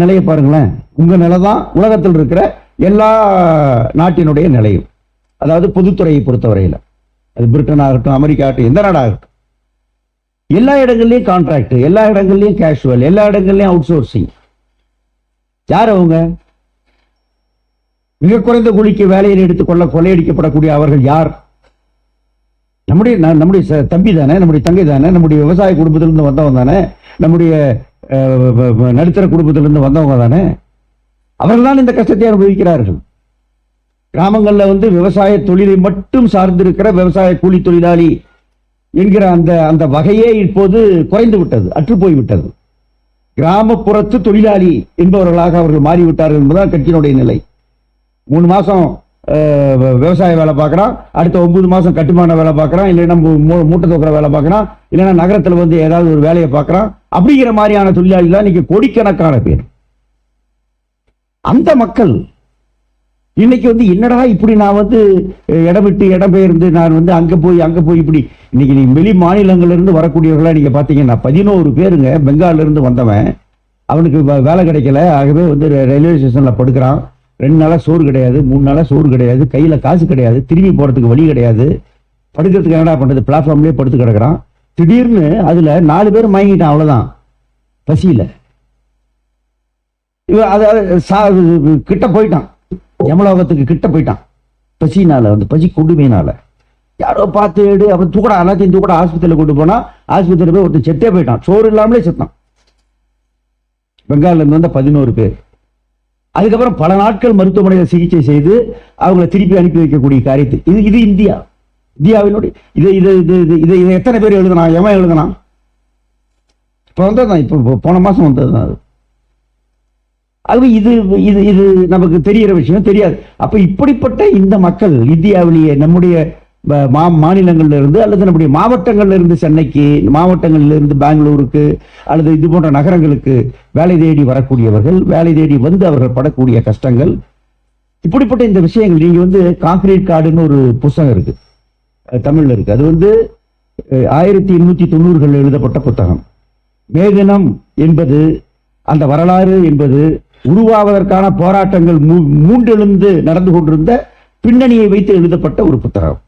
நிலையை பாருங்களேன். உங்க நிலை தான் உலகத்தில் இருக்கிற எல்லா நாட்டினுடைய நிலையும். அதாவது பொதுத்துறையை பொறுத்தவரையில் அது பிரிட்டன் ஆகட்டும், அமெரிக்கா ஆகட்டும், எந்த நாடாகட்டும், எல்லா இடங்கள்லயும் கான்ட்ராக்ட், எல்லா இடங்கள்லயும் கேஷுவல், எல்லா இடங்கள்லயும் அவுட் சோர்சிங். யார் அவங்க? மிக குறைந்த கூலிக்கு வேலையில் எடுத்துக்கொள்ள கொள்ளையடிக்கப்படக்கூடிய அவர்கள் யார்? நம்முடைய தம்பி தானே, நம்முடைய தங்கை தானே, நம்முடைய விவசாய குடும்பத்திலிருந்து வந்தவங்க தானே, நம்முடைய நடுத்தர குடும்பத்திலிருந்து வந்தவங்க தானே. அவர்கள் தான் இந்த கஷ்டத்தை அனுபவிக்கிறார்கள். கிராமங்கள்ல விவசாய தொழிலை மட்டும் சார்ந்திருக்கிற விவசாய கூலி தொழிலாளி என்கிற அந்த வகையே இப்போது குறைந்து விட்டது, அற்று போய்விட்டது. கிராமப்புறத்து தொழிலாளி என்பவர்களாக அவர்கள் மாறிவிட்டார்கள் என்பதுதான் கட்சியினுடைய நிலை. 3 மாசம் விவசாய வேலை பார்க்கறான், அடுத்த 9 மாசம் கட்டுமான வேலை பார்க்கறான், இல்லைன்னா மூட்டை தூக்குற வேலை பார்க்கறான், இல்லைன்னா நகரத்தில் ஏதாவது ஒரு வேலையை பார்க்கறான். அப்படிங்கிற மாதிரியான தொழிலாளிகள் தான் இன்னைக்கு கோடிக்கணக்கான பேர். அந்த மக்கள் இன்னைக்கு என்னடா இப்படி நான் இடம் விட்டு இடம் பெயர்ந்து நான் அங்க போய் இப்படி இன்னைக்கு நீ வெளி மாநிலங்கள்ல இருந்து வரக்கூடியவர்களா நீங்க பாத்தீங்கன்னா 11 பேருங்க பெங்கால்ல இருந்து வந்தவன். அவனுக்கு வேலை கிடைக்கல, ஆகவே ரயில்வே ஸ்டேஷன்ல படுக்கிறான். 2 நாளா சோறு கிடையாது, 3 நாளா சோறு கிடையாது, கையில காசு கிடையாது, திரும்பி போறதுக்கு வழி கிடையாது, படுக்கிறதுக்கு என்னடா பண்றது, பிளாட்ஃபார்ம்லயே படுத்து கிடக்குறான். திடீர்னு அதுல 4 பேர் மயங்கிட்டான், அவ்வளவுதான், பசியில. கிட்ட போயிட்டான், யமலோகத்துக்கு கிட்ட போயிட்டான். பசினால, பசி கொடுமையினால யாரோ பார்த்து அவன் தூக்கடா, எல்லாத்தையும் தூக்கடா ஆஸ்பத்திரியில கொண்டு போனா, ஆஸ்பத்திரியில போய் ஒருத்தர் செத்தே போயிட்டான், சோறு இல்லாமலே செத்தான். பெங்கால்ல இருந்து 11 பேர். அதுக்கப்புறம் பல நாட்கள் மருத்துவமனையில் சிகிச்சை செய்து அவங்களை திருப்பி அனுப்பி வைக்கக்கூடிய காரியத்தை இது இந்தியாவினுடைய இதை எத்தனை பேர் எழுதுனா, எவன் எழுதுனா? இப்ப வந்ததுதான், இப்ப போன மாசம் வந்ததுதான் அது. இது இது இது நமக்கு தெரிகிற விஷயம் தெரியாது. அப்ப இப்படிப்பட்ட இந்த மக்கள் இந்தியாவிலேயே நம்முடைய மாநிலங்கள்ல இருந்து அல்லது நம்முடைய மாவட்டங்கள்ல இருந்து சென்னைக்கு, மாவட்டங்கள்ல இருந்து பெங்களூருக்கு அல்லது இது போன்ற நகரங்களுக்கு வேலை தேடி வரக்கூடியவர்கள், வேலை தேடி அவர்கள் படக்கூடிய கஷ்டங்கள், இப்படிப்பட்ட இந்த விஷயங்கள். நீங்க கான்கிரீட் கார்டுன்னு ஒரு புத்தகம் இருக்கு, தமிழ்ல இருக்கு. அது 1890களில் எழுதப்பட்ட புத்தகம். மே தினம் என்பது, அந்த வரலாறு என்பது உருவாவதற்கான போராட்டங்கள் மூண்டெழுந்து நடந்து கொண்டிருந்த பின்னணியை வைத்து எழுதப்பட்ட ஒரு புத்தகம்.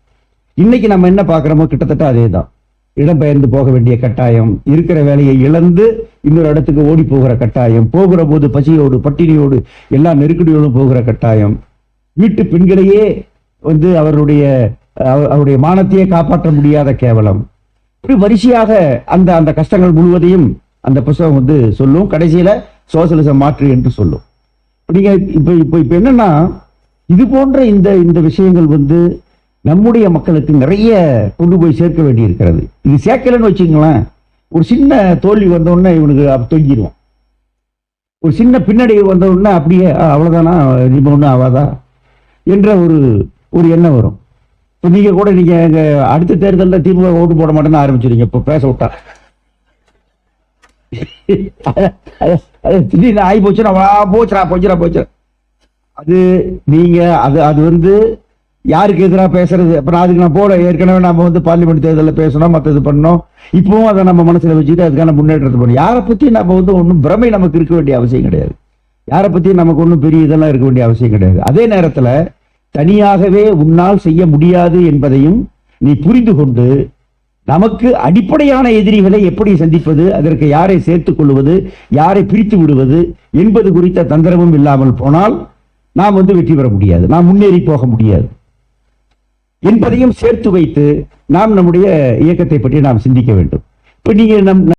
இன்னைக்கு நம்ம என்ன பார்க்கிறோமோ கிட்டத்தட்ட அதே தான். இடம்பெயர்ந்து போக வேண்டிய கட்டாயம், இருக்கிற வேலையை இழந்து இன்னொரு இடத்துக்கு ஓடி போகிற கட்டாயம், போகிற போது பசியோடு பட்டினியோடு எல்லா நெருக்கடியோடும் போகிற கட்டாயம், வீட்டு பெண்களையே அவருடைய மானத்தையே காப்பாற்ற முடியாத கேவலம், இப்படி வரிசையாக அந்த கஷ்டங்கள் முழுவதையும் அந்த புத்தகம் சொல்லும். கடைசியில சோசியலிசம் மாற்று என்று சொல்லும். நீங்க இப்ப என்னன்னா, இது போன்ற இந்த விஷயங்கள் நம்முடைய மக்களுக்கு நிறைய கொண்டு போய் சேர்க்க வேண்டி இருக்கிறது. இது சேர்க்கலன்னு வச்சுங்களேன், ஒரு சின்ன தோல்வி வந்தோடனே இவனுக்கு தொங்கிடுவான். ஒரு சின்ன பின்னடை வந்தோடனே அப்படியே அவ்வளவுதானா, இப்ப ஒண்ணு ஆவாதா என்ற ஒரு எண்ணம் வரும். இப்ப நீங்க கூட நீங்க அடுத்த தேர்தலில் திமுக ஓட்டு போட மாட்டேன்னு ஆரம்பிச்சிருங்க. இப்ப பேச விட்டா திடீர்னு ஆகி போச்சுன்னா போச்சுரா. அது நீங்க அது யாருக்கு எதிராக பேசுறது? அப்புறம் அதுக்கு நான் போட ஏற்கனவே நம்ம பார்லிமெண்ட் தேர்தலில் பேசணும், மற்றது பண்ணோம். இப்பவும் அதை நம்ம மனசுல வச்சுட்டு அதுக்கான முன்னேற்றத்தை பண்ணணும். யாரை பத்தி நம்ம ஒன்றும் பிரமை நமக்கு இருக்க வேண்டிய அவசியம் கிடையாது. யாரை பத்தி நமக்கு ஒன்றும் பெரிய இதெல்லாம் இருக்க வேண்டிய அவசியம் கிடையாது. அதே நேரத்துல தனியாகவே உன்னால் செய்ய முடியாது என்பதையும் நீ புரிந்து கொண்டு, நமக்கு அடிப்படையான எதிரிகளை எப்படி சந்திப்பது, அதற்கு யாரை சேர்த்துக் கொள்வது, யாரை பிரித்து விடுவது என்பது குறித்த தந்திரமும் இல்லாமல் போனால் நாம் வெற்றி பெற முடியாது, நாம் முன்னேறி போக முடியாது என்பதையும் சேர்த்து வைத்து நாம் நம்முடைய இயக்கத்தை பற்றி நாம் சிந்திக்க வேண்டும். இப்ப நீங்க